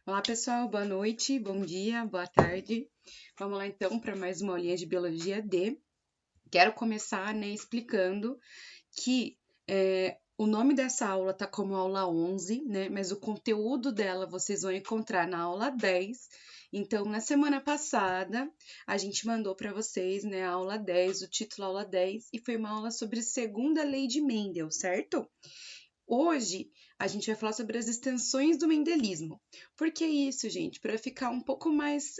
Olá, pessoal, boa noite, bom dia, boa tarde. Vamos lá então para mais uma aulinha de Biologia D. Quero começar, explicando que o nome dessa aula tá como aula 11, mas o conteúdo dela vocês vão encontrar na aula 10. Então, na semana passada, a gente mandou para vocês, a aula 10, o título aula 10, e foi uma aula sobre segunda lei de Mendel, certo? Hoje a gente vai falar sobre as extensões do mendelismo. Por que isso, gente? Para ficar um pouco mais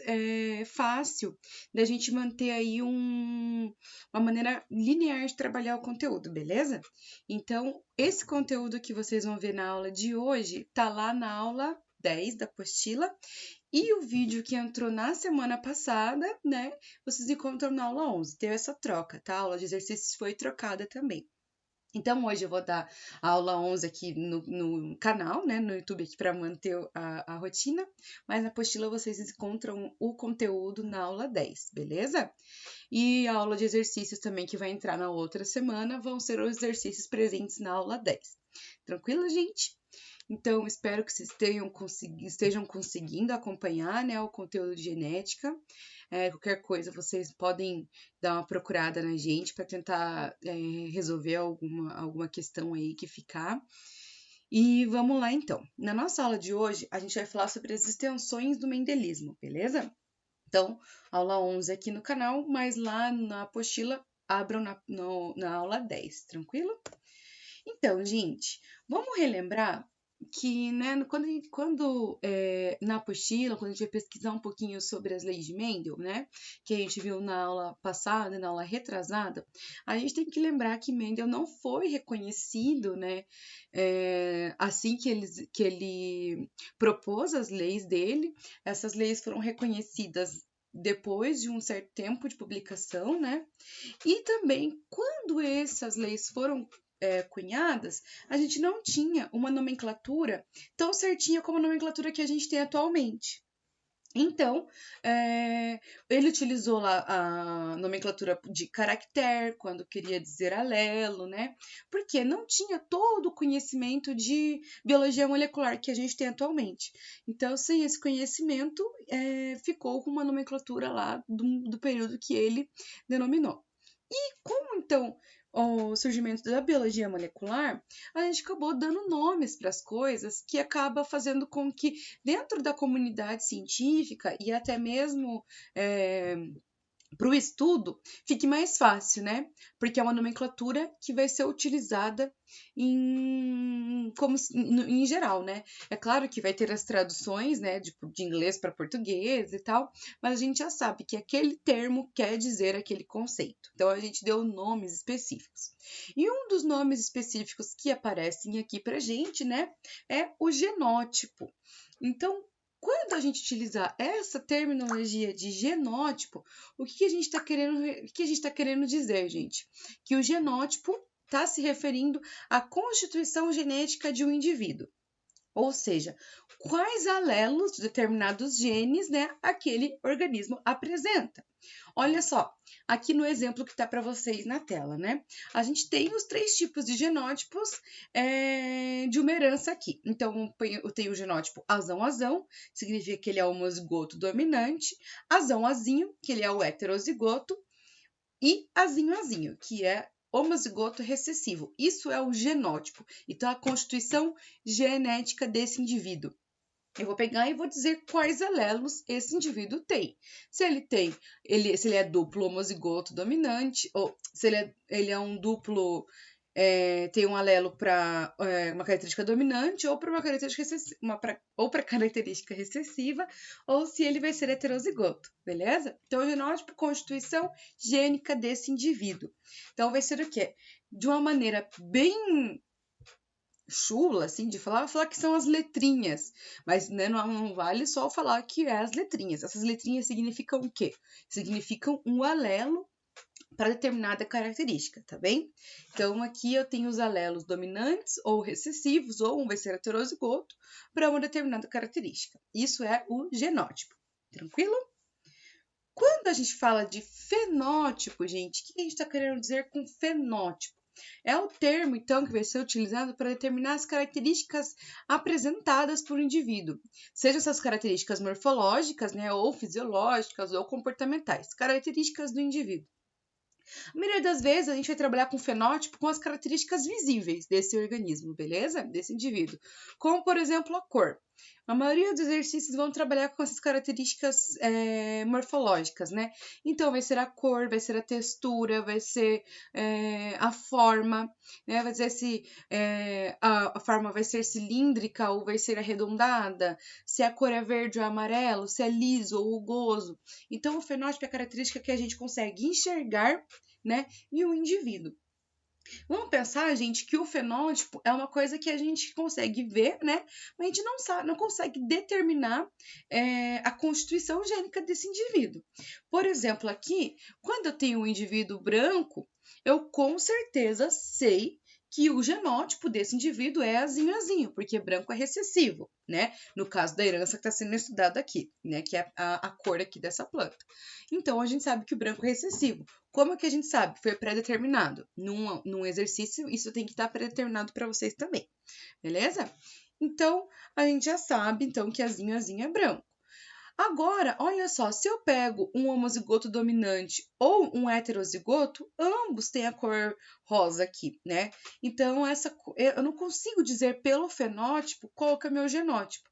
fácil da gente manter aí uma maneira linear de trabalhar o conteúdo, beleza? Então, esse conteúdo que vocês vão ver na aula de hoje tá lá na aula 10 da apostila. E o vídeo que entrou na semana passada, vocês encontram na aula 11. Teve essa troca, tá? A aula de exercícios foi trocada também. Então, hoje eu vou dar a aula 11 aqui no canal, no YouTube aqui para manter a rotina, mas na apostila vocês encontram o conteúdo na aula 10, beleza? E a aula de exercícios também que vai entrar na outra semana vão ser os exercícios presentes na aula 10. Tranquilo, gente? Então, espero que vocês estejam conseguindo acompanhar, o conteúdo de genética. Qualquer coisa, vocês podem dar uma procurada na gente para tentar resolver alguma questão aí que ficar. E vamos lá, então. Na nossa aula de hoje, a gente vai falar sobre as extensões do mendelismo, beleza? Então, aula 11 aqui no canal, mas lá na apostila, abram na aula 10, tranquilo? Então, gente, vamos relembrar que, quando na apostila, quando a gente vai pesquisar um pouquinho sobre as leis de Mendel, que a gente viu na aula passada, na aula retrasada, a gente tem que lembrar que Mendel não foi reconhecido, assim que ele propôs as leis dele. Essas leis foram reconhecidas depois de um certo tempo de publicação, E também, quando essas leis foram cunhadas, a gente não tinha uma nomenclatura tão certinha como a nomenclatura que a gente tem atualmente. Então, ele utilizou lá a nomenclatura de caractere, quando queria dizer alelo, Porque não tinha todo o conhecimento de biologia molecular que a gente tem atualmente. Então, sem esse conhecimento, ficou com uma nomenclatura lá do período que ele denominou. E como, então, o surgimento da biologia molecular, a gente acabou dando nomes para as coisas que acaba fazendo com que, dentro da comunidade científica e até mesmo para o estudo, fique mais fácil, Porque é uma nomenclatura que vai ser utilizada em geral, É claro que vai ter as traduções, de inglês para português e tal, mas a gente já sabe que aquele termo quer dizer aquele conceito. Então, a gente deu nomes específicos. E um dos nomes específicos que aparecem aqui pra gente, é o genótipo. Então, quando a gente utilizar essa terminologia de genótipo, o que a gente está querendo dizer, gente? Que o genótipo está se referindo à constituição genética de um indivíduo. Ou seja, quais alelos de determinados genes, aquele organismo apresenta. Olha só, aqui no exemplo que está para vocês na tela, A gente tem os 3 tipos de genótipos de uma herança aqui. Então, eu tenho o genótipo azão-azão, significa que ele é o homozigoto dominante, azão-azinho, que ele é o heterozigoto, e azinho-azinho, que é homozigoto recessivo. Isso é o genótipo. Então, a constituição genética desse indivíduo. Eu vou pegar e vou dizer quais alelos esse indivíduo tem. Se ele é duplo homozigoto dominante, ou se ele é um duplo, tem um alelo para uma característica dominante, ou para uma característica característica recessiva, ou se ele vai ser heterozigoto, beleza? Então, o genótipo, constituição gênica desse indivíduo. Então, vai ser o quê? De uma maneira bem chula, assim, de falar, vou falar que são as letrinhas, mas não vale só falar que é as letrinhas. Essas letrinhas significam o quê? Significam um alelo para determinada característica, tá bem? Então, aqui eu tenho os alelos dominantes ou recessivos, ou um vai ser heterozigoto, para uma determinada característica. Isso é o genótipo, tranquilo? Quando a gente fala de fenótipo, gente, o que a gente está querendo dizer com fenótipo? é o termo, então, que vai ser utilizado para determinar as características apresentadas por um indivíduo, sejam essas características morfológicas, né, ou fisiológicas, ou comportamentais, características do indivíduo. A maioria das vezes a gente vai trabalhar com fenótipo com as características visíveis desse organismo, beleza? Desse indivíduo. Como, por exemplo, a cor. A maioria dos exercícios vão trabalhar com essas características morfológicas, né? Então, vai ser a cor, vai ser a textura, vai ser a forma, né? Vai dizer se a forma vai ser cilíndrica ou vai ser arredondada, se a cor é verde ou amarelo, se é liso ou rugoso. Então, o fenótipo é a característica que a gente consegue enxergar, né, em um indivíduo. Vamos pensar, gente, que o fenótipo é uma coisa que a gente consegue ver, né? Mas a gente não sabe, não consegue determinar a constituição gênica desse indivíduo. Por exemplo, aqui, quando eu tenho um indivíduo branco, eu com certeza sei que o genótipo desse indivíduo é azinho, porque branco é recessivo, né? No caso da herança que está sendo estudado aqui, né? Que é a cor aqui dessa planta. Então, a gente sabe que o branco é recessivo. Como é que a gente sabe? Foi pré-determinado. Num exercício, isso tem que estar pré-determinado para vocês também, beleza? Então, a gente já sabe, então, que azinho é branco. Agora, olha só, se eu pego um homozigoto dominante ou um heterozigoto, ambos têm a cor rosa aqui, né? Então, eu não consigo dizer pelo fenótipo qual que é o meu genótipo.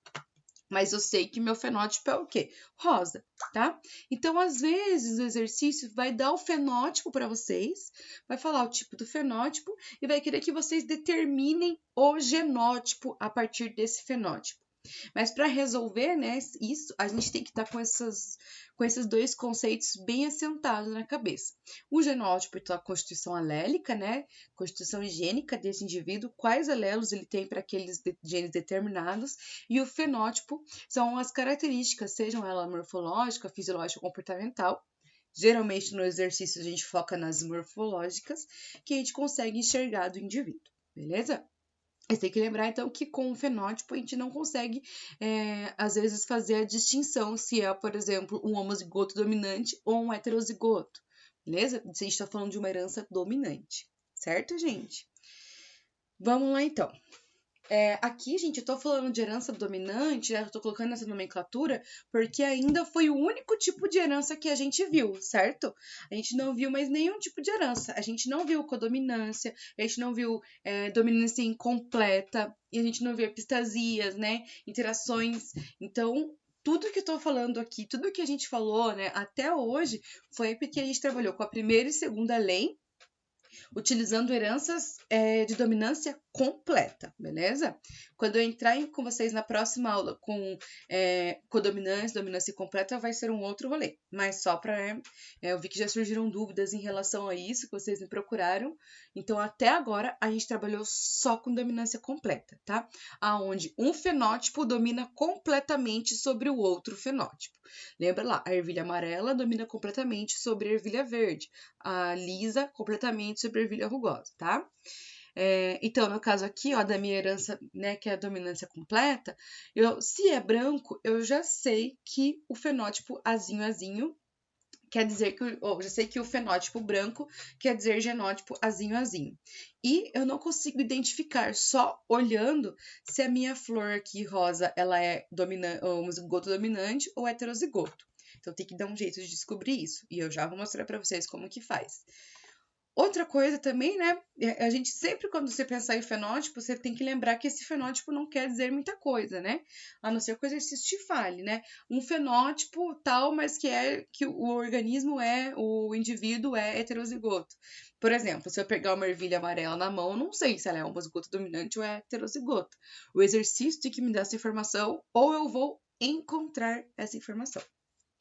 Mas eu sei que meu fenótipo é o quê? Rosa, tá? Então, às vezes, o exercício vai dar o fenótipo para vocês, vai falar o tipo do fenótipo e vai querer que vocês determinem o genótipo a partir desse fenótipo. Mas para resolver, né, isso, a gente tem que estar com esses dois conceitos bem assentados na cabeça. O genótipo, então, a constituição alélica, né, constituição gênica desse indivíduo, quais alelos ele tem para aqueles genes determinados, e o fenótipo são as características, sejam ela morfológica, fisiológica ou comportamental. Geralmente no exercício a gente foca nas morfológicas, que a gente consegue enxergar do indivíduo, beleza? Você tem que lembrar, então, que com o fenótipo a gente não consegue, às vezes, fazer a distinção se é, por exemplo, um homozigoto dominante ou um heterozigoto, beleza? Se a gente está falando de uma herança dominante, certo, gente? Vamos lá, então. Aqui, gente, eu tô falando de herança dominante, né? Eu tô colocando essa nomenclatura porque ainda foi o único tipo de herança que a gente viu, certo? A gente não viu mais nenhum tipo de herança. A gente não viu codominância, a gente não viu dominância incompleta, e a gente não viu epistasias, né? Interações. Então, tudo que eu tô falando aqui, tudo que a gente falou, né, até hoje, foi porque a gente trabalhou com a primeira e segunda lei, utilizando heranças de dominância completa, beleza? Quando eu entrar com vocês na próxima aula com codominância, dominância completa, vai ser um outro rolê. Mas só para... eu vi que já surgiram dúvidas em relação a isso, que vocês me procuraram. Então, até agora, a gente trabalhou só com dominância completa, tá? Aonde um fenótipo domina completamente sobre o outro fenótipo. Lembra lá, a ervilha amarela domina completamente sobre a ervilha verde. A lisa completamente sobre a ervilha rugosa, tá? Então, no caso aqui, ó, da minha herança, né, que é a dominância completa, se é branco, eu já sei que o fenótipo azinho quer dizer que, já sei que o fenótipo branco quer dizer genótipo azinho. E eu não consigo identificar só olhando se a minha flor aqui rosa, ela é homozigoto dominante ou heterozigoto. Então tem que dar um jeito de descobrir isso. E eu já vou mostrar para vocês como que faz. Outra coisa também, né? A gente sempre, quando você pensar em fenótipo, você tem que lembrar que esse fenótipo não quer dizer muita coisa, né? A não ser que o exercício te fale, né? Um fenótipo tal, mas que o organismo o indivíduo é heterozigoto. Por exemplo, se eu pegar uma ervilha amarela na mão, eu não sei se ela é homozigoto dominante ou é heterozigoto. O exercício tem que me dar essa informação ou eu vou encontrar essa informação,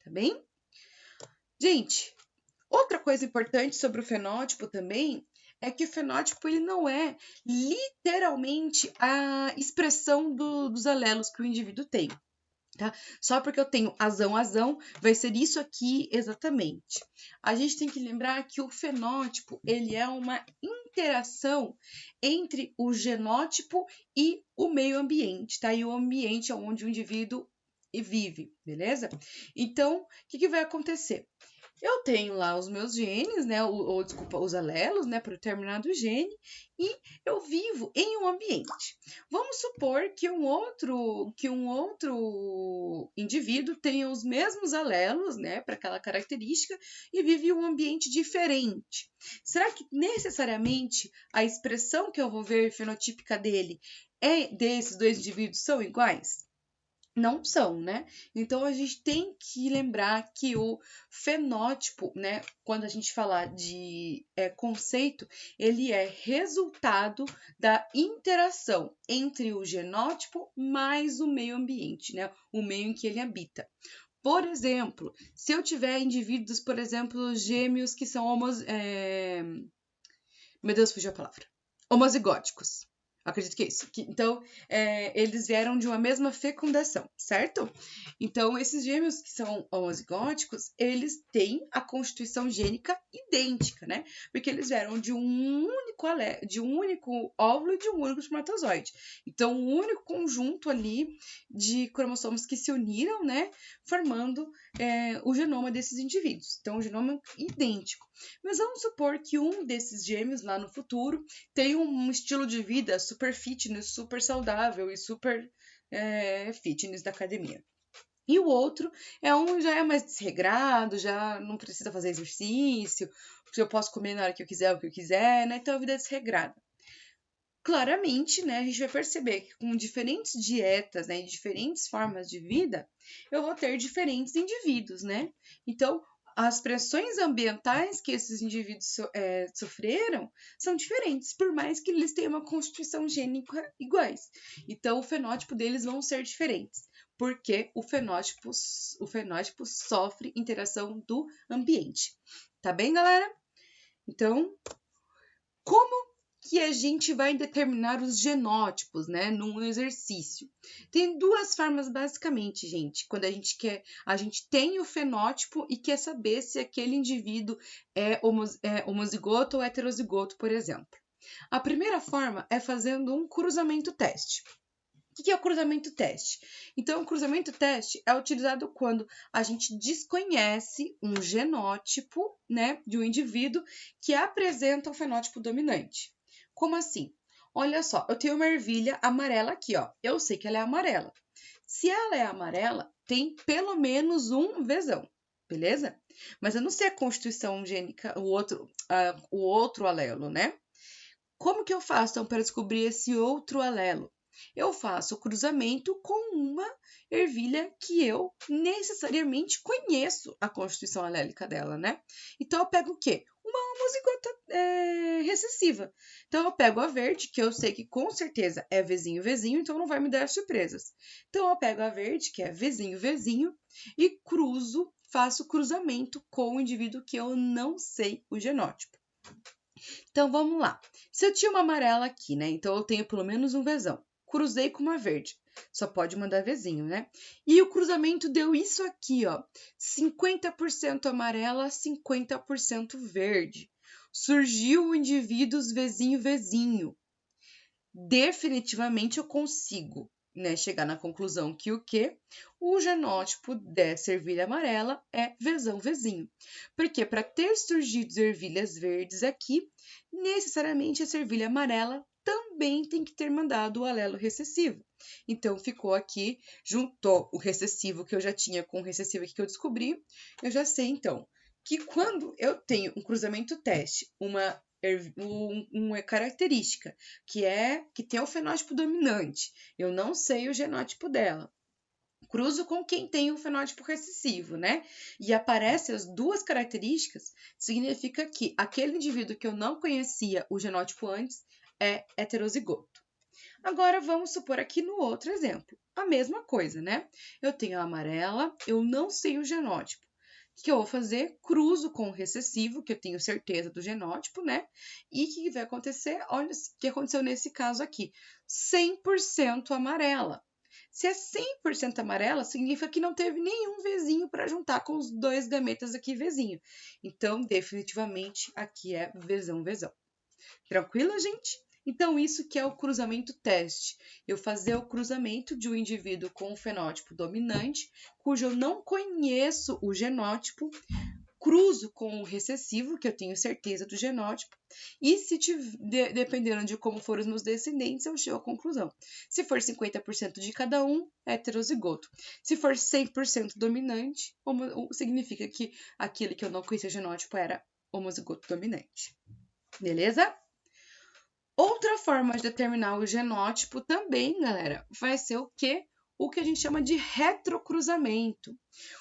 tá bem? Gente, outra coisa importante sobre o fenótipo também é que o fenótipo ele não é literalmente a expressão dos alelos que o indivíduo tem, tá? Só porque eu tenho azão, vai ser isso aqui exatamente. A gente tem que lembrar que o fenótipo ele é uma interação entre o genótipo e o meio ambiente, tá? E o ambiente onde o indivíduo e vive, beleza? Então, o que vai acontecer? Eu tenho lá os meus genes, né, desculpa, os alelos, né, para determinado gene, e eu vivo em um ambiente. Vamos supor que um outro indivíduo tenha os mesmos alelos, né, para aquela característica e vive em um ambiente diferente. Será que necessariamente a expressão que eu vou ver fenotípica dele desses dois indivíduos são iguais? Não são, né? Então a gente tem que lembrar que o fenótipo, né, quando a gente falar de conceito, ele é resultado da interação entre o genótipo mais o meio ambiente, né? O meio em que ele habita. Por exemplo, se eu tiver indivíduos, por exemplo, gêmeos que são meu Deus, fugiu a palavra. Homozigóticos. Acredito que é isso. Então, eles vieram de uma mesma fecundação, certo? Então, esses gêmeos que são homozigóticos, eles têm a constituição gênica idêntica, né? Porque eles vieram de um único óvulo e de um único espermatozoide. Então, um único conjunto ali de cromossomos que se uniram, né? Formando o genoma desses indivíduos. Então, o genoma idêntico. Mas vamos supor que um desses gêmeos lá no futuro tem um estilo de vida super fitness, super saudável e super fitness da academia. E o outro já é mais desregrado, já não precisa fazer exercício, eu posso comer na hora que eu quiser, o que eu quiser, né? Então a vida é desregrada. Claramente, né, a gente vai perceber que com diferentes dietas, né, e diferentes formas de vida, eu vou ter diferentes indivíduos, né? Então, as pressões ambientais que esses indivíduos sofreram são diferentes, por mais que eles tenham uma constituição gênica iguais. Então, o fenótipo deles vão ser diferentes, porque o fenótipo sofre interação do ambiente. Tá bem, galera? Então, como que a gente vai determinar os genótipos, né, num exercício? Tem duas formas basicamente, gente. Quando a gente tem o fenótipo e quer saber se aquele indivíduo é homozigoto ou heterozigoto, por exemplo. A primeira forma é fazendo um cruzamento teste. O que é o cruzamento teste? Então, o cruzamento teste é utilizado quando a gente desconhece um genótipo, né, de um indivíduo que apresenta o fenótipo dominante. Como assim? Olha só, eu tenho uma ervilha amarela aqui, ó. Eu sei que ela é amarela. Se ela é amarela, tem pelo menos um Vzão, beleza? Mas eu não sei a constituição gênica, o outro alelo, né? Como que eu faço, então, para descobrir esse outro alelo? Eu faço o cruzamento com uma ervilha que eu necessariamente conheço a constituição alélica dela, né? Então, eu pego o quê? Uma homozigota recessiva. Então, eu pego a verde, que eu sei que com certeza é vizinho, então não vai me dar surpresas. Então, eu pego a verde, que é vizinho, e faço o cruzamento com o indivíduo que eu não sei o genótipo. Então, vamos lá. Se eu tinha uma amarela aqui, né? Então, eu tenho pelo menos um Vzão. Cruzei com uma verde. Só pode mandar Vzinho, né? E o cruzamento deu isso aqui, ó. 50% amarela, 50% verde. Surgiu o indivíduo Vzinho. Definitivamente eu consigo, né, chegar na conclusão que o quê? O genótipo dessa ervilha amarela é Vzinho. Porque para ter surgido ervilhas verdes aqui, necessariamente essa ervilha amarela também tem que ter mandado o alelo recessivo. Então, ficou aqui, juntou o recessivo que eu já tinha com o recessivo aqui que eu descobri, eu já sei, então, que quando eu tenho um cruzamento teste, uma característica que tem o fenótipo dominante, eu não sei o genótipo dela, cruzo com quem tem o fenótipo recessivo, né? E aparecem as duas características, significa que aquele indivíduo que eu não conhecia o genótipo antes é heterozigoto. Agora vamos supor aqui no outro exemplo, a mesma coisa, né? Eu tenho a amarela, eu não sei o genótipo. O que eu vou fazer? Cruzo com o recessivo, que eu tenho certeza do genótipo, né? E o que vai acontecer? Olha o que aconteceu nesse caso aqui. 100% amarela. Se é 100% amarela, significa que não teve nenhum Vzinho para juntar com os dois gametas aqui Vzinho. Então, definitivamente, aqui é Vzão. Tranquilo, gente? Então, isso que é o cruzamento teste. Eu fazer o cruzamento de um indivíduo com um fenótipo dominante, cujo eu não conheço o genótipo, cruzo com o recessivo, que eu tenho certeza do genótipo, e se dependendo de como forem os meus descendentes, eu chego à conclusão. Se for 50% de cada um, é heterozigoto. Se for 100% dominante, significa que aquele que eu não conhecia o genótipo era homozigoto dominante. Beleza? Outra forma de determinar o genótipo também, galera, vai ser o quê? O que a gente chama de retrocruzamento.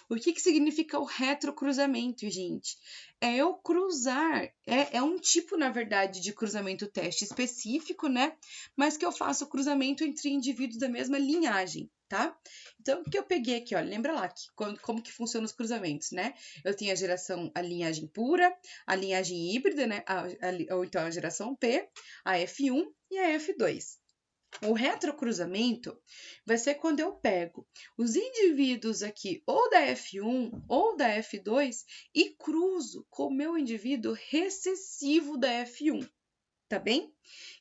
O que significa o retrocruzamento, gente? É eu cruzar, é um tipo, na verdade, de cruzamento teste específico, né? Mas que eu faço cruzamento entre indivíduos da mesma linhagem, tá? Então, o que eu peguei aqui, olha, lembra lá como que funcionam os cruzamentos, né? Eu tenho a linhagem pura, a linhagem híbrida, né? Ou então a geração P, a F1 e a F2. O retrocruzamento vai ser quando eu pego os indivíduos aqui ou da F1 ou da F2 e cruzo com o meu indivíduo recessivo da F1, tá bem?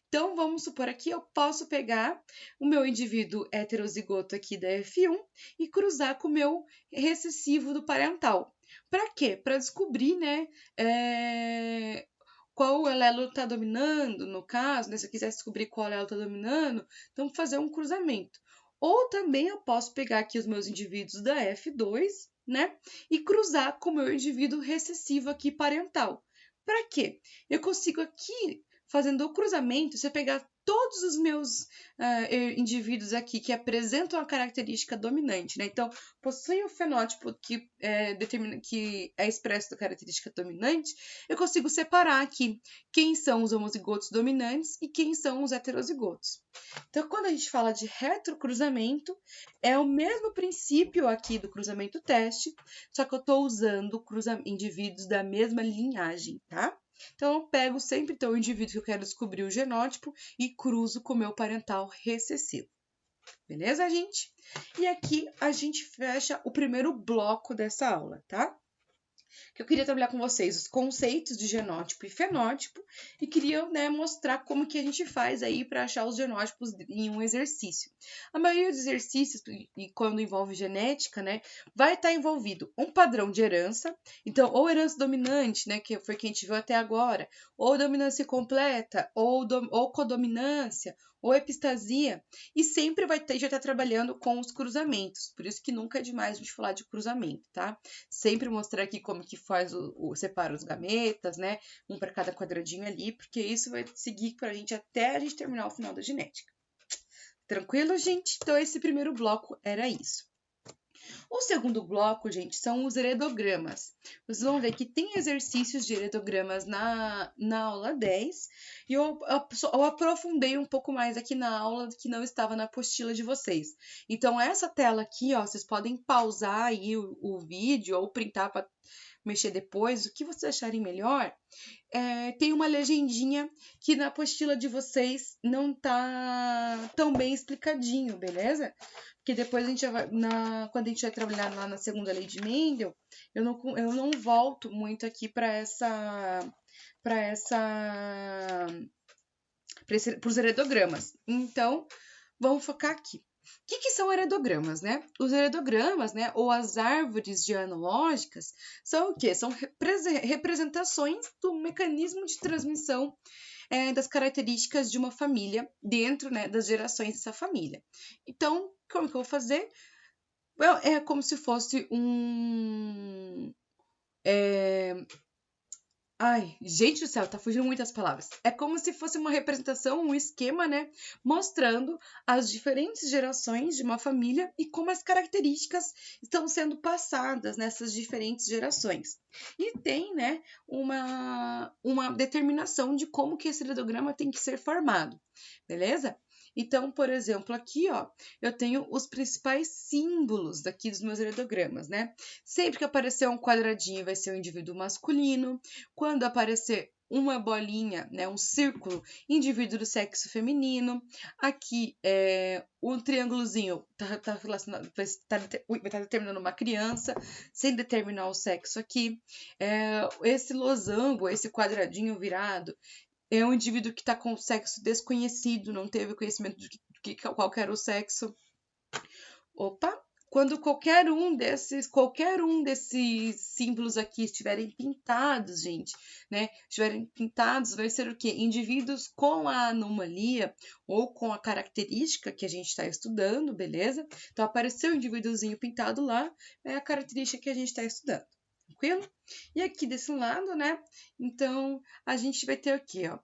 Então, vamos supor aqui, eu posso pegar o meu indivíduo heterozigoto aqui da F1 e cruzar com o meu recessivo do parental. Para quê? Para descobrir, né, qual alelo está dominando, no caso, né, se eu quiser descobrir qual alelo está dominando, então fazer um cruzamento. Ou também eu posso pegar aqui os meus indivíduos da F2, né, e cruzar com o meu indivíduo recessivo aqui parental. Para quê? Eu consigo aqui, fazendo o cruzamento, se eu pegar todos os meus indivíduos aqui que apresentam a característica dominante, né? Então, possuem o fenótipo que é expresso da característica dominante, eu consigo separar aqui quem são os homozigotos dominantes e quem são os heterozigotos. Então, quando a gente fala de retrocruzamento, é o mesmo princípio aqui do cruzamento teste, só que eu estou usando indivíduos da mesma linhagem, tá? Então, eu pego sempre o indivíduo que eu quero descobrir o genótipo e cruzo com o meu parental recessivo. Beleza, gente? E aqui a gente fecha o primeiro bloco dessa aula, tá? Que eu queria trabalhar com vocês os conceitos de genótipo e fenótipo e queria, né, mostrar como que a gente faz aí para achar os genótipos em um exercício. A maioria dos exercícios, e quando envolve genética, né, vai estar envolvido um padrão de herança, então ou herança dominante, né, que foi quem a gente viu até agora, ou dominância completa, ou codominância, ou epistasia, e sempre vai já estar trabalhando com os cruzamentos, por isso que nunca é demais a gente falar de cruzamento, tá? Sempre mostrar aqui como que faz separa os gametas, né? Um para cada quadradinho ali, porque isso vai seguir para a gente até a gente terminar o final da genética. Tranquilo, gente? Então, esse primeiro bloco era isso. O segundo bloco, gente, são os heredogramas. Vocês vão ver que tem exercícios de heredogramas na aula 10 e eu aprofundei um pouco mais aqui na aula que não estava na apostila de vocês. Então, essa tela aqui, ó, vocês podem pausar aí o vídeo ou printar para mexer depois, o que vocês acharem melhor. Tem uma legendinha que na apostila de vocês não tá tão bem explicadinho, beleza? Porque depois a gente vai, quando a gente vai trabalhar lá na segunda lei de Mendel, eu não volto muito aqui para os heredogramas. Então, vamos focar aqui. O que são heredogramas, né? Os heredogramas, né, ou as árvores genealógicas, são o quê? São representações do mecanismo de transmissão das características de uma família dentro, né, das gerações dessa família. Então, como que eu vou fazer? É como se fosse Ai, gente do céu, tá fugindo muitas palavras. É como se fosse uma representação, um esquema, né? Mostrando as diferentes gerações de uma família e como as características estão sendo passadas nessas diferentes gerações. E tem, né, uma determinação de como que esse heredograma tem que ser formado, beleza? Então, por exemplo, aqui, ó, eu tenho os principais símbolos daqui dos meus heredogramas, né? Sempre que aparecer um quadradinho vai ser um indivíduo masculino. Quando aparecer uma bolinha, né, um círculo, indivíduo do sexo feminino. Aqui, o triângulozinho tá relacionado, vai estar determinando uma criança, sem determinar o sexo aqui. Esse losango, esse quadradinho virado, é um indivíduo que está com sexo desconhecido, não teve conhecimento de qual era o sexo. Opa! Quando qualquer um desses símbolos aqui estiverem pintados, gente, né? Estiverem pintados, vai ser o quê? Indivíduos com a anomalia ou com a característica que a gente está estudando, beleza? Então, apareceu um indivíduozinho pintado lá, é a característica que a gente está estudando, tranquilo? E aqui desse lado, né? Então, a gente vai ter aqui, ó.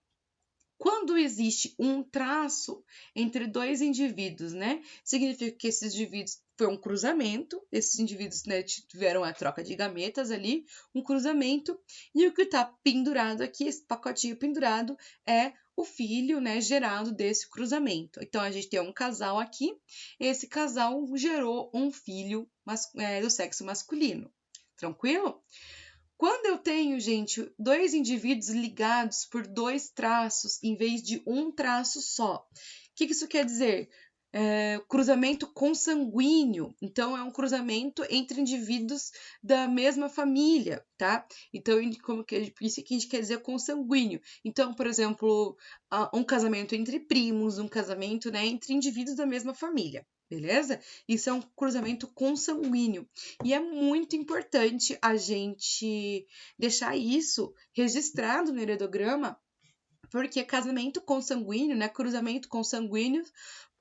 Quando existe um traço entre dois indivíduos, né? Significa que esses indivíduos foi um cruzamento, esses indivíduos, né, tiveram a troca de gametas ali, um cruzamento, e o que está pendurado aqui, esse pacotinho pendurado, é o filho, né, gerado desse cruzamento. Então, a gente tem um casal aqui, esse casal gerou um filho do sexo masculino. Tranquilo? Quando eu tenho, gente, dois indivíduos ligados por dois traços em vez de um traço só, o que isso quer dizer? Cruzamento consanguíneo. Então, é um cruzamento entre indivíduos da mesma família, tá? Então, isso que a gente quer dizer consanguíneo. Então, por exemplo, um casamento entre primos, um casamento, né, entre indivíduos da mesma família. Beleza? Isso é um cruzamento consanguíneo. E é muito importante a gente deixar isso registrado no heredograma, porque casamento consanguíneo, né, cruzamento consanguíneo,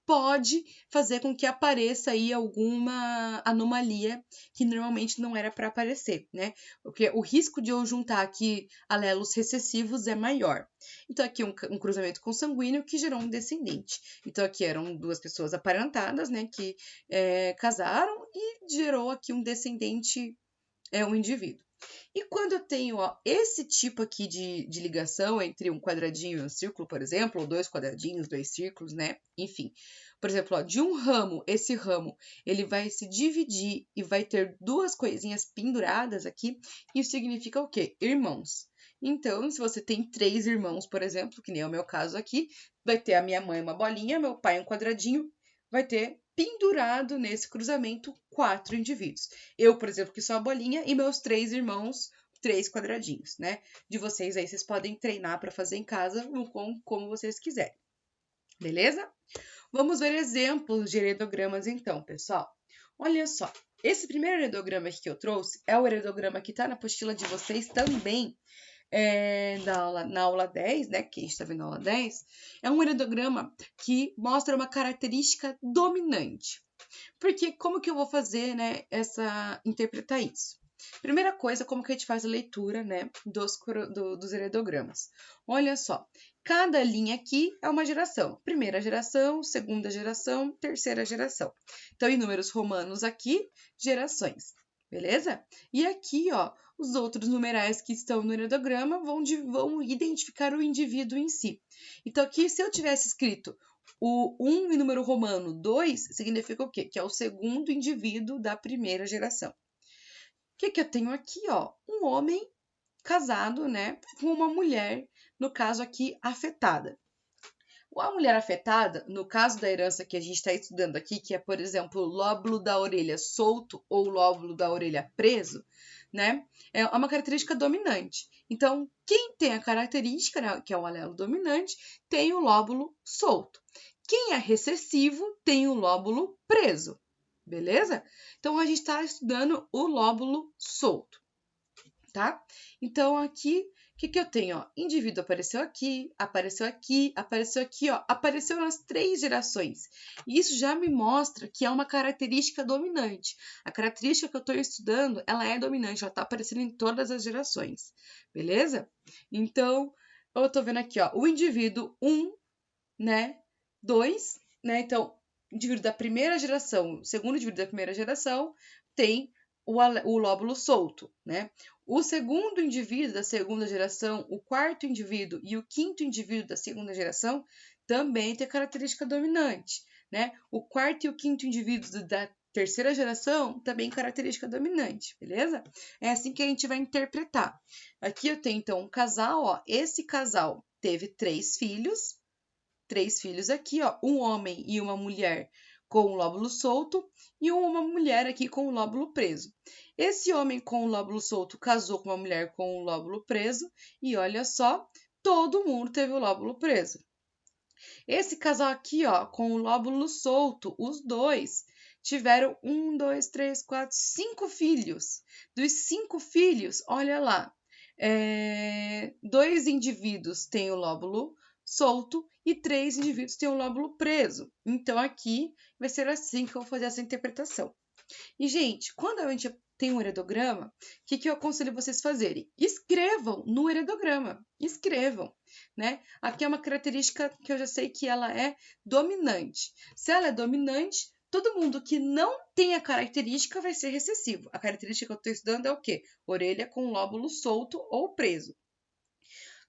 pode fazer com que apareça aí alguma anomalia que normalmente não era para aparecer, né? Porque o risco de eu juntar aqui alelos recessivos é maior. Então, aqui um cruzamento consanguíneo que gerou um descendente. Então, aqui eram duas pessoas aparentadas, né, que casaram e gerou aqui um descendente, um indivíduo. E quando eu tenho esse tipo aqui de ligação entre um quadradinho e um círculo, por exemplo, ou dois quadradinhos, dois círculos, né? Enfim, por exemplo, de um ramo, esse ramo, ele vai se dividir e vai ter duas coisinhas penduradas aqui. Isso significa o quê? Irmãos. Então, se você tem 3 irmãos, por exemplo, que nem é o meu caso aqui, vai ter a minha mãe uma bolinha, meu pai um quadradinho, vai ter pendurado nesse cruzamento 4 indivíduos. Eu, por exemplo, que sou a bolinha, e meus 3 irmãos, 3 quadradinhos, né? De vocês aí, vocês podem treinar para fazer em casa como vocês quiserem. Beleza? Vamos ver exemplos de heredogramas então, pessoal. Olha só, esse primeiro heredograma aqui que eu trouxe é o heredograma que está na apostila de vocês também, na aula 10, né, que a gente está vendo na aula 10, é um heredograma que mostra uma característica dominante. Porque como que eu vou fazer, né, interpretar isso? Primeira coisa, como que a gente faz a leitura, né, dos heredogramas? Olha só, cada linha aqui é uma geração. Primeira geração, segunda geração, terceira geração. Então, em números romanos aqui, gerações. Beleza? E aqui, ó, os outros numerais que estão no heredograma vão identificar o indivíduo em si. Então, aqui, se eu tivesse escrito o 1 em número romano 2, significa o quê? Que é o segundo indivíduo da primeira geração. O que eu tenho aqui, ó? Um homem casado, né, com uma mulher, no caso aqui, afetada. A mulher afetada, no caso da herança que a gente está estudando aqui, que é, por exemplo, o lóbulo da orelha solto ou lóbulo da orelha preso, né? É uma característica dominante. Então, quem tem a característica, né, que é o alelo dominante, tem o lóbulo solto. Quem é recessivo tem o lóbulo preso, beleza? Então, a gente está estudando o lóbulo solto, tá? Então, aqui o que eu tenho? Ó? Indivíduo apareceu aqui, apareceu aqui, apareceu aqui, ó, apareceu nas 3 gerações. E isso já me mostra que é uma característica dominante. A característica que eu estou estudando, ela é dominante, ela está aparecendo em todas as gerações, beleza? Então, eu estou vendo aqui, ó, o indivíduo 1, né, 2, né, então, indivíduo da primeira geração, o segundo indivíduo da primeira geração tem o lóbulo solto, né? O segundo indivíduo da segunda geração, o quarto indivíduo e o quinto indivíduo da segunda geração também tem característica dominante, né? O quarto e o quinto indivíduo da terceira geração também característica dominante, beleza? É assim que a gente vai interpretar. Aqui eu tenho, então, um casal, ó. Esse casal teve 3 filhos aqui, ó. Um homem e uma mulher com o lóbulo solto e uma mulher aqui com o lóbulo preso. Esse homem com o lóbulo solto casou com uma mulher com o lóbulo preso e olha só, todo mundo teve o lóbulo preso. Esse casal aqui, ó, com o lóbulo solto, os dois tiveram 1, 2, 3, 4, 5 filhos. Dos 5 filhos, olha lá, 2 indivíduos têm o lóbulo solto e 3 indivíduos têm o lóbulo preso. Então, aqui vai ser assim que eu vou fazer essa interpretação. E, gente, quando a gente tem um heredograma, o que eu aconselho vocês fazerem? Escrevam no heredograma. Escrevam, né? Aqui é uma característica que eu já sei que ela é dominante. Se ela é dominante, todo mundo que não tem a característica vai ser recessivo. A característica que eu estou estudando é o quê? Orelha com lóbulo solto ou preso.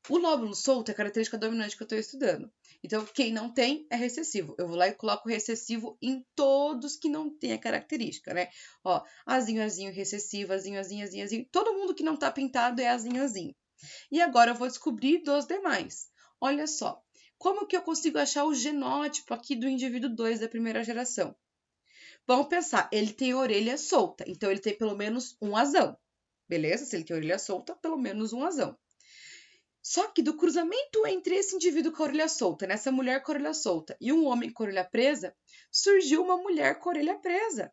O lóbulo solto é a característica dominante que eu estou estudando. Então, quem não tem é recessivo. Eu vou lá e coloco recessivo em todos que não tem a característica, né? Ó, azinho, azinho, recessivo, azinho, azinho, azinho, azinho. Todo mundo que não tá pintado é azinho, azinho. E agora eu vou descobrir dos demais. Olha só, como que eu consigo achar o genótipo aqui do indivíduo 2 da primeira geração? Vamos pensar, ele tem orelha solta, então ele tem pelo menos um azão. Beleza? Se ele tem orelha solta, pelo menos um azão. Só que do cruzamento entre esse indivíduo com a orelha solta, nessa mulher com a orelha solta, e um homem com a orelha presa, surgiu uma mulher com a orelha presa.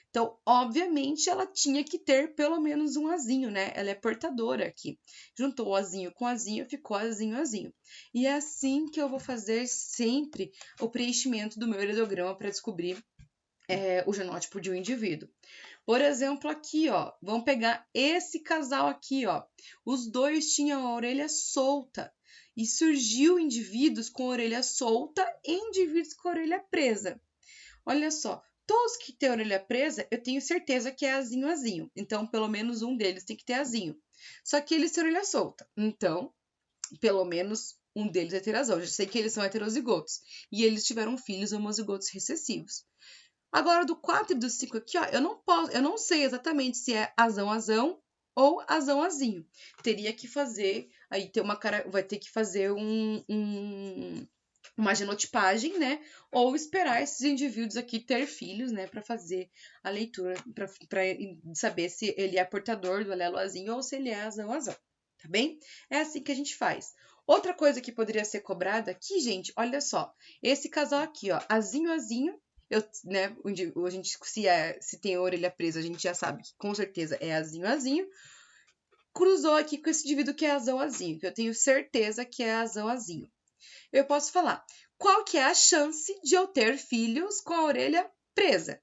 Então, obviamente, ela tinha que ter pelo menos um azinho, né? Ela é portadora aqui. Juntou o azinho com azinho, ficou azinho, azinho. E é assim que eu vou fazer sempre o preenchimento do meu heredograma para descobrir o genótipo de um indivíduo. Por exemplo, aqui, ó, vamos pegar esse casal aqui, ó. Os dois tinham a orelha solta e surgiu indivíduos com a orelha solta e indivíduos com a orelha presa. Olha só, todos que têm a orelha presa, eu tenho certeza que é azinho, azinho. Então, pelo menos um deles tem que ter azinho. Só que eles têm orelha solta. Então, pelo menos um deles é ter azão. Eu já sei que eles são heterozigotos. E eles tiveram filhos homozigotos recessivos. Agora, do 4 e do 5 aqui, ó, eu não sei exatamente se é azão-azão ou azão-azinho. Teria que fazer, vai ter que fazer uma genotipagem, né? Ou esperar esses indivíduos aqui ter filhos, né? Para fazer a leitura, para saber se ele é portador do alelo azinho ou se ele é azão-azão, tá bem? É assim que a gente faz. Outra coisa que poderia ser cobrada aqui, gente, olha só. Esse casal aqui, ó, azinho-azinho, né, a gente, se tem a orelha presa, a gente já sabe que com certeza é azinho-azinho. Cruzou aqui com esse indivíduo que é azão-azinho, que eu tenho certeza que é azão-azinho. Eu posso falar, qual que é a chance de eu ter filhos com a orelha presa?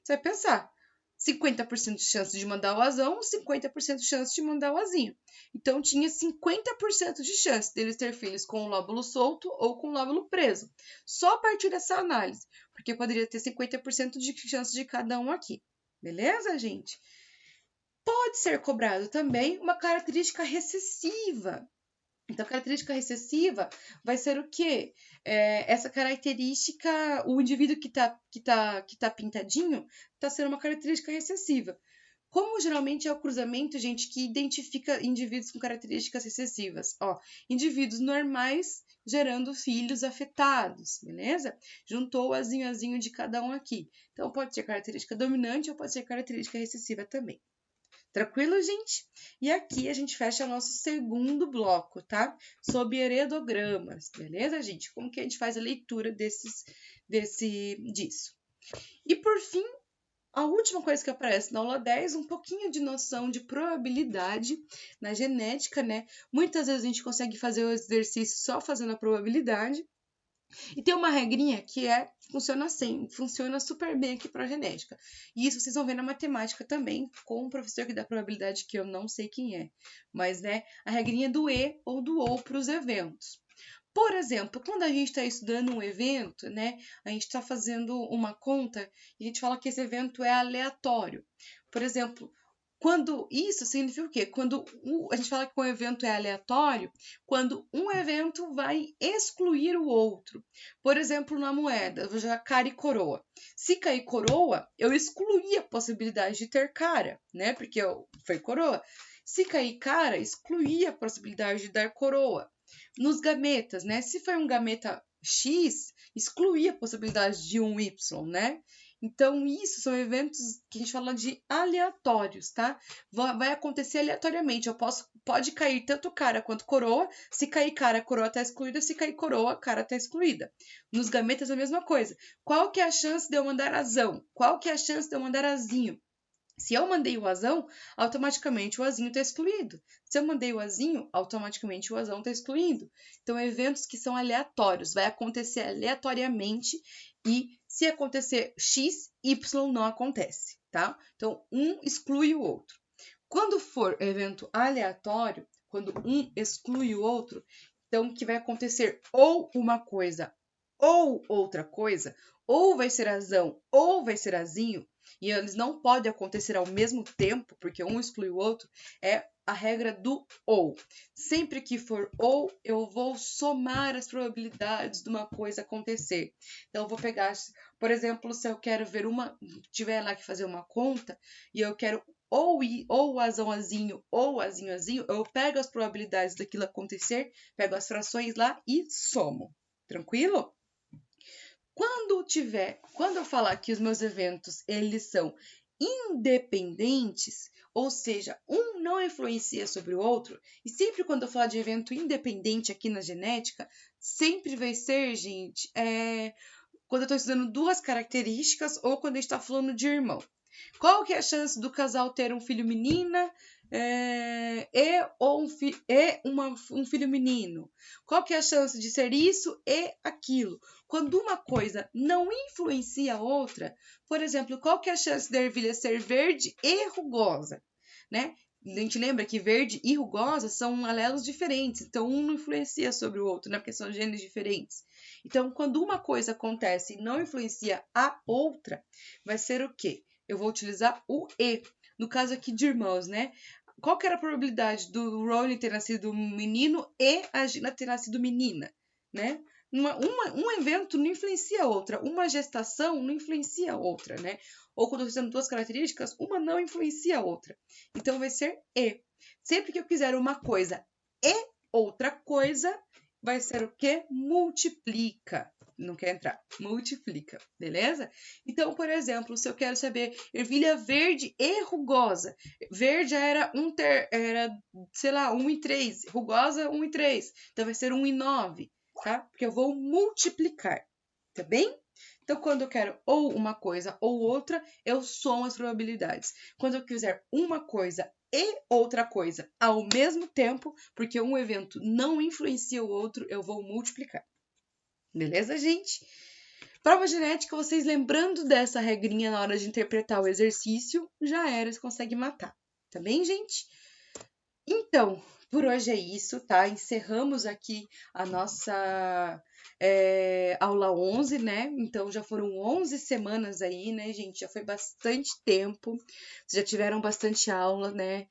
Você vai pensar, 50% de chance de mandar o azão, 50% de chance de mandar o azinho. Então, tinha 50% de chance deles ter filhos com o lóbulo solto ou com o lóbulo preso. Só a partir dessa análise, porque poderia ter 50% de chance de cada um aqui. Beleza, gente? Pode ser cobrado também uma característica recessiva. Então, a característica recessiva vai ser o quê? Essa característica, o indivíduo que tá pintadinho, está sendo uma característica recessiva. Como geralmente é o cruzamento, gente, que identifica indivíduos com características recessivas? Ó, indivíduos normais gerando filhos afetados, beleza? Juntou o azinho de cada um aqui. Então, pode ser característica dominante ou pode ser característica recessiva também. Tranquilo, gente? E aqui a gente fecha nosso segundo bloco, tá? Sobre heredogramas, beleza, gente? Como que a gente faz a leitura disso. E por fim, a última coisa que aparece na aula 10, um pouquinho de noção de probabilidade na genética, né? Muitas vezes a gente consegue fazer o exercício só fazendo a probabilidade. E tem uma regrinha que funciona super bem aqui para a genética. E isso vocês vão ver na matemática também, com um professor que dá probabilidade que eu não sei quem é. Mas, né, a regrinha do E ou do OU para os eventos. Por exemplo, quando a gente está estudando um evento, né, a gente está fazendo uma conta e a gente fala que esse evento é aleatório. Por exemplo, quando isso significa o quê? Quando a gente fala que um evento é aleatório, quando um evento vai excluir o outro. Por exemplo, na moeda, eu vou jogar cara e coroa. Se cair coroa, eu excluí a possibilidade de ter cara, né? Porque foi coroa. Se cair cara, excluí a possibilidade de dar coroa. Nos gametas, né? Se foi um gameta X, excluí a possibilidade de um Y, né? Então, isso são eventos que a gente fala de aleatórios, tá? Vai acontecer aleatoriamente. Pode cair tanto cara quanto coroa. Se cair cara, a coroa tá excluída. Se cair coroa, a cara tá excluída. Nos gametas, a mesma coisa. Qual que é a chance de eu mandar azão? Qual que é a chance de eu mandar azinho? Se eu mandei o azão, automaticamente o azinho está excluído. Se eu mandei o azinho, automaticamente o azão está excluído. Então, eventos que são aleatórios, vai acontecer aleatoriamente e se acontecer X, Y não acontece, tá? Então, um exclui o outro. Quando for evento aleatório, quando um exclui o outro, então que vai acontecer ou uma coisa ou outra coisa, ou vai ser azão ou vai ser azinho, e eles não podem acontecer ao mesmo tempo, porque um exclui o outro, é a regra do ou. Sempre que for ou, eu vou somar as probabilidades de uma coisa acontecer. Então, eu vou pegar, por exemplo, se eu quero ver tiver lá que fazer uma conta, e eu quero ou o azão-azinho ou o azinho-azinho, eu pego as probabilidades daquilo acontecer, pego as frações lá e somo. Tranquilo? Quando eu falar que os meus eventos, eles são independentes, ou seja, um não influencia sobre o outro, e sempre quando eu falar de evento independente aqui na genética, sempre vai ser, gente, quando eu estou estudando duas características ou quando a gente está falando de irmão. Qual que é a chance do casal ter um filho menina um filho menino? Qual que é a chance de ser isso e aquilo? Quando uma coisa não influencia a outra, por exemplo, qual que é a chance da ervilha ser verde e rugosa, né? A gente lembra que verde e rugosa são alelos diferentes, então um não influencia sobre o outro, né? Porque são genes diferentes. Então, quando uma coisa acontece e não influencia a outra, vai ser o quê? Eu vou utilizar o E. No caso aqui de irmãos, né? Qual que era a probabilidade do Rony ter nascido menino e a Gina ter nascido menina, né? Um evento não influencia a outra, uma gestação não influencia a outra, né? Ou quando eu estou usando duas características, uma não influencia a outra. Então vai ser E. Sempre que eu quiser uma coisa e outra coisa, vai ser o quê? Multiplica. Não quer entrar. Multiplica, beleza? Então, por exemplo, se eu quero saber ervilha verde e rugosa. Verde era sei lá, 1,3. Rugosa, 1,3. Então, vai ser 1,9, tá? Porque eu vou multiplicar, tá bem? Então, quando eu quero ou uma coisa ou outra, eu somo as probabilidades. Quando eu quiser uma coisa e outra coisa ao mesmo tempo, porque um evento não influencia o outro, eu vou multiplicar. Beleza, gente? Prova genética, vocês lembrando dessa regrinha na hora de interpretar o exercício, já era, você consegue matar. Tá bem, gente? Então, por hoje é isso, tá? Encerramos aqui a nossa aula 11, né? Então, já foram 11 semanas aí, né, gente? Já foi bastante tempo. Vocês já tiveram bastante aula, né?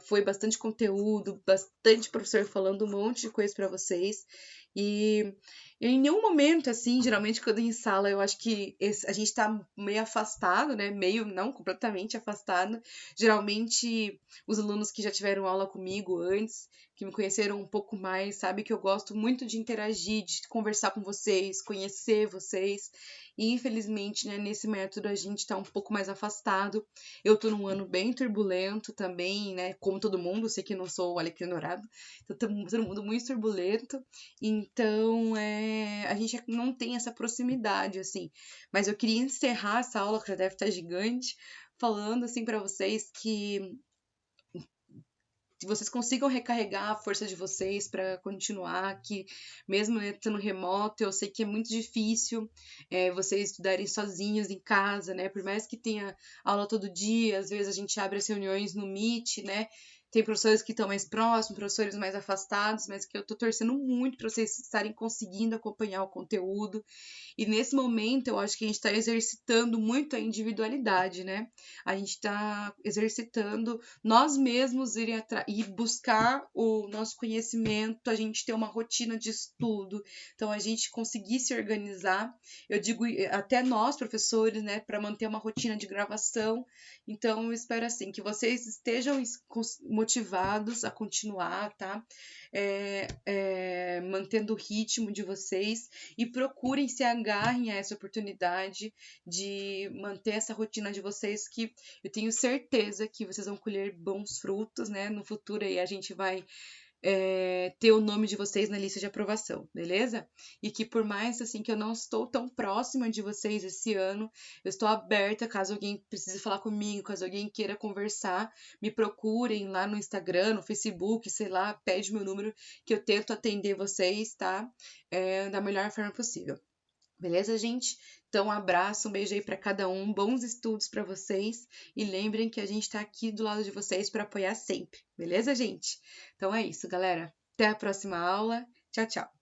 Foi bastante conteúdo, bastante professor falando um monte de coisa para vocês. E em nenhum momento, assim, geralmente quando em sala, eu acho que a gente tá meio afastado, né? Meio, não completamente afastado. Geralmente, os alunos que já tiveram aula comigo antes, que me conheceram um pouco mais, sabe que eu gosto muito de interagir, de conversar com vocês, conhecer vocês. E infelizmente, né, nesse método a gente tá um pouco mais afastado. Eu tô num ano bem turbulento também, né? Como todo mundo, sei que não sou o alecrim dourado, então todo mundo muito turbulento. Então, a gente não tem essa proximidade, assim. Mas eu queria encerrar essa aula, que já deve estar gigante, falando, assim, para vocês que vocês consigam recarregar a força de vocês para continuar, que mesmo estando remoto, eu sei que é muito difícil vocês estudarem sozinhos em casa, né? Por mais que tenha aula todo dia, às vezes a gente abre as reuniões no Meet, né? Tem professores que estão mais próximos, professores mais afastados, mas que eu tô torcendo muito para vocês estarem conseguindo acompanhar o conteúdo. E nesse momento, eu acho que a gente está exercitando muito a individualidade, né? A gente está exercitando nós mesmos ir buscar o nosso conhecimento, a gente ter uma rotina de estudo, então a gente conseguir se organizar. Eu digo até nós, professores, né, para manter uma rotina de gravação. Então, eu espero assim que vocês estejam motivados a continuar, tá? Mantendo o ritmo de vocês e procurem, se agarrem a essa oportunidade de manter essa rotina de vocês, que eu tenho certeza que vocês vão colher bons frutos, né? No futuro aí a gente vai ter o nome de vocês na lista de aprovação, beleza? E que por mais assim que eu não estou tão próxima de vocês esse ano, eu estou aberta caso alguém precise falar comigo, caso alguém queira conversar, me procurem lá no Instagram, no Facebook, sei lá, pede meu número que eu tento atender vocês, tá? Da melhor forma possível. Beleza, gente? Então, um abraço, um beijo aí para cada um, bons estudos para vocês e lembrem que a gente tá aqui do lado de vocês para apoiar sempre, beleza, gente? Então é isso, galera. Até a próxima aula. Tchau, tchau.